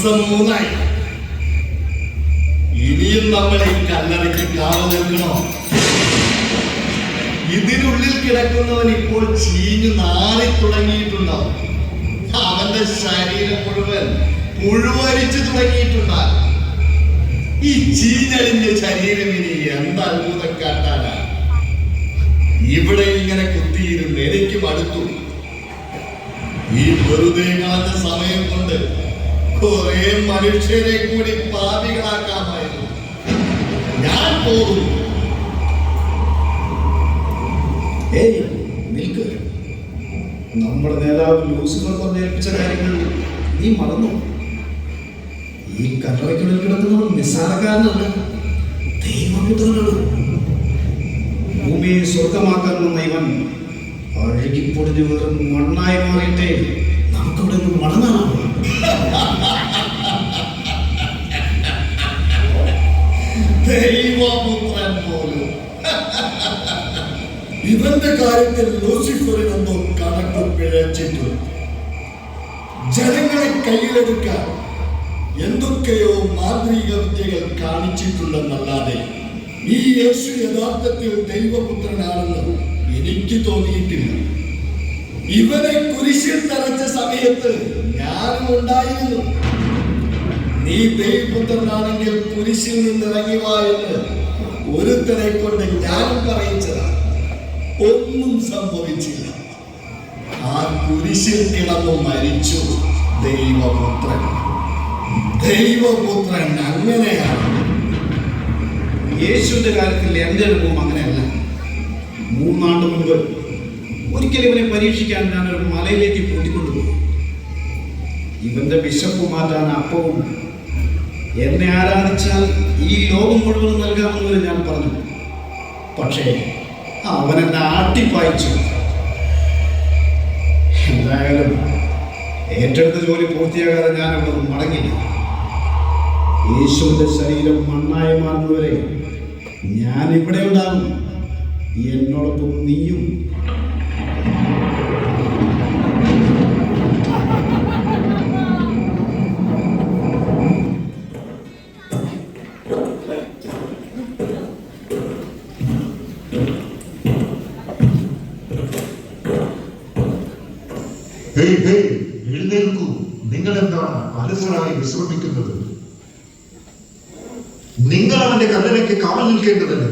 ദിവസം 3 ഇനിയും നമ്മൾ ഈ കല്ലറയ്ക്ക് കാവൽ നിൽക്കണോ? ഇതിനുള്ളിൽ കിടക്കുന്നവൻ ഇപ്പോൾ ചീഞ്ഞു നാറി തുടങ്ങിയിട്ടുണ്ടാവും. അവന്റെ ശരീരം മുഴുവൻ പുഴുവരിച്ചു തുടങ്ങിയിട്ടുണ്ടാകും. ഈ ചീഞ്ഞളിഞ്ഞ ശരീരം ഇനി എന്ത് അത്ഭുതം കാട്ടാനാ? ഇവിടെ ഇങ്ങനെ കുത്തിയിരുന്ന് എനിക്ക് മടുത്തു. ഈ വെറുതെ കളഞ്ഞ സമയം കൊണ്ട് കുറെ മനുഷ്യരെ കൂടി പാപികളാക്കാമായിരുന്നു. ഞാൻ പോകുന്നു. നിൽക്ക്. നമ്മുടെ നേതാവ് ലൂസിഫർ പറഞ്ഞേൽപ്പിച്ച കാര്യങ്ങൾ നീ മറന്നു. ഈ കല്ലറയ്ക്കുള്ളിൽ കിടക്കുന്നവർ നിസ്സാരക്കാരനല്ല, ദൈവപുത്രനാണ്. ഭൂമിയെ സ്വർഗമാക്കാൻ വന്ന ഇവൻ അഴുകിപ്പൊടിഞ്ഞു വെറും മണ്ണായി മാറിയിട്ടേ നമുക്കവിടെ നിന്ന് മടങ്ങാനാണ്. ദൈവപുത്രൻ പോലും. ഇവന്റെ കാര്യത്തിൽ ലൂസിഫറിനൊന്നും കണക്ക് പിഴച്ചിട്ടുണ്ട്. ജനങ്ങളെ കയ്യിലെടുക്കാൻ എന്തൊക്കെയോ മാന്ത്രിക വിദ്യകൾ കാണിച്ചിട്ടുണ്ടെന്നല്ലാതെ ഈ യേശു യഥാർത്ഥത്തിൽ ദൈവപുത്രനാണെന്ന് എനിക്ക് തോന്നിയിട്ടില്ല. ഇവനെ കുരിശിൽ തറച്ച സമയത്ത് ഞാനും ഉണ്ടായിരുന്നു. നീ ദൈവപുത്രനാണെങ്കിൽ കുരിശിൽ നിന്ന് ഇറങ്ങി വാ എന്ന് ഒരുത്തനെ കൊണ്ട് ഞാനും പറയിച്ചതാണ്. ഒന്നും സംഭവിച്ചില്ല. ആ കുരിശിൽ കിടന്നു മരിച്ചു ദൈവപുത്രൻ. ദൈവപുത്രൻ അങ്ങനെയാണ്. യേശുവിന്റെ കാര്യത്തിൽ എന്റെ അനുഭവം അങ്ങനെയല്ല. 3 ആണ്ട് മുൻപ് ഒരിക്കലും ഇവനെ പരീക്ഷിക്കാൻ ഞാനൊരു മലയിലേക്ക് കൂട്ടിക്കൊണ്ടുപോയി. ഇവന്റെ വിശപ്പ് മാറ്റാൻ അപ്പവും എന്നെ ആരാധിച്ചാൽ ഈ ലോകം മുഴുവൻ നൽകാമെന്ന് ഞാൻ പറഞ്ഞു. പക്ഷേ അവൻ എന്നെ ആട്ടിപ്പായിച്ചു. എന്തായാലും ഏറ്റെടുത്ത ജോലി പൂർത്തിയാകാതെ ഞാൻ അവിടെ നിന്ന് മടങ്ങില്ല. യേശുവിന്റെ ശരീരം മണ്ണായി മാറുന്നവരെ ഞാൻ ഇവിടെ ഉണ്ടാകും. എന്നോടൊപ്പം നീയും. എഴുന്നേൽക്കൂ. നിങ്ങൾ എന്താണ് അലസരായി വിശ്രമിക്കുന്നത്? നിങ്ങൾ അവന്റെ കല്ലറയ്ക്ക് കാവൽ നിൽക്കേണ്ടതല്ലേ?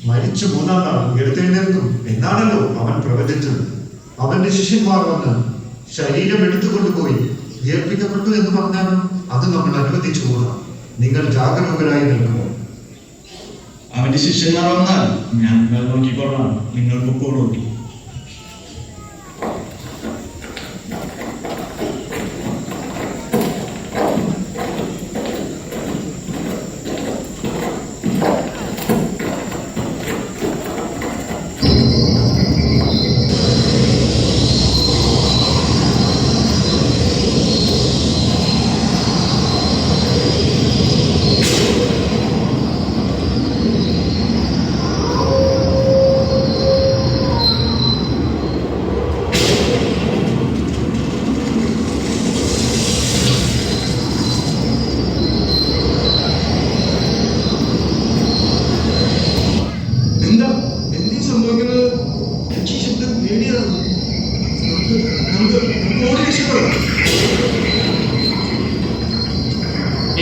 മരിച്ചു 3-ാം നാൾ എടുത്തെഴുന്നേൽക്കും എന്നാണല്ലോ അവൻ പ്രവചിച്ചത്. അവന്റെ ശിഷ്യന്മാർ വന്ന് ശരീരം എടുത്തുകൊണ്ടുപോയി ഏൽപ്പിക്കപ്പെട്ടു എന്ന് പറഞ്ഞാലും അത് നമ്മൾ അനുവദിച്ചുകൂടാ. നിങ്ങൾ ജാഗരൂകരായി നിൽക്കുമോ? അവന്റെ ശിഷ്യന്മാർ വന്നാൽ ഞങ്ങൾ നോക്കിക്കൊള്ളാം, നിങ്ങൾ പൊക്കോളൂ.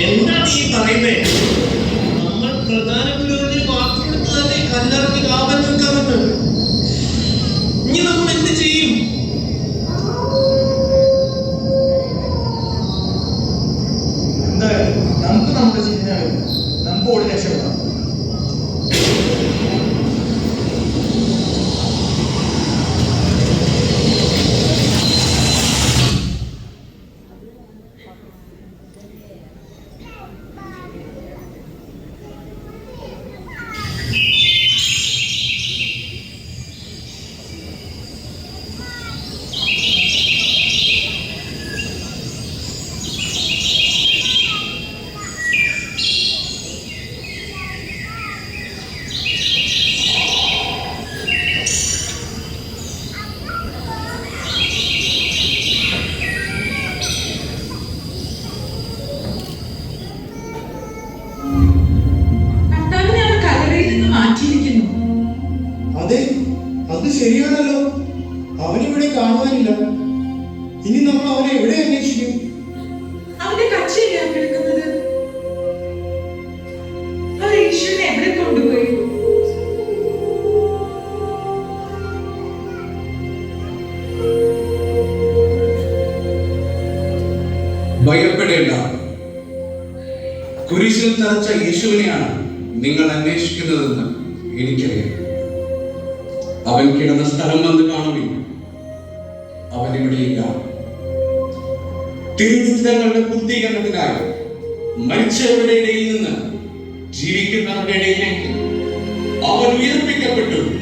എന്താ നീ പറയുന്നേ? നമ്മൾ പ്രധാന പുരോഹിതന് വാക്ക് കൊടുത്തതല്ലേ കല്ലറയ്ക്ക് കാവൽ നിൽക്കാമെന്ന്. ഇനി നമ്മൾ എന്ത് ചെയ്യും? എന്തായാലും നമുക്ക് നമ്മുടെ ചിഹ്നം നമുക്ക് ഓടി രക്ഷപ്പെടാം. ശരിയാണല്ലോ. അവനിവിടെ കാണുവാനില്ല. ഇനി നമ്മൾ അവനെ എവിടെ അന്വേഷിക്കും? അവന്റെ കച്ചേരിയാണ് കിടക്കുന്നത്. അവർ യേശുവിനെ എവിടെ കൊണ്ടുപോയി? ഭയപ്പെടേണ്ട. കുരിശിൽ തറച്ച യേശുവിനെയാണ് നിങ്ങൾ അന്വേഷിക്കുന്നതെന്ന് എനിക്കറിയാം. അവൻ കിടന്ന സ്ഥലം വന്ന് കാണുവിൻ. അവൻ ഇവിടെയില്ല. തിരുനിശ്ചിതങ്ങളുടെ പൂർത്തീകരണത്തിനായി മരിച്ചവരുടെ ഇടയിൽ നിന്ന് ജീവിക്കുന്നവരുടെ ഇടയിലേക്ക് അവൻ ഉയർപ്പിക്കപ്പെട്ടു.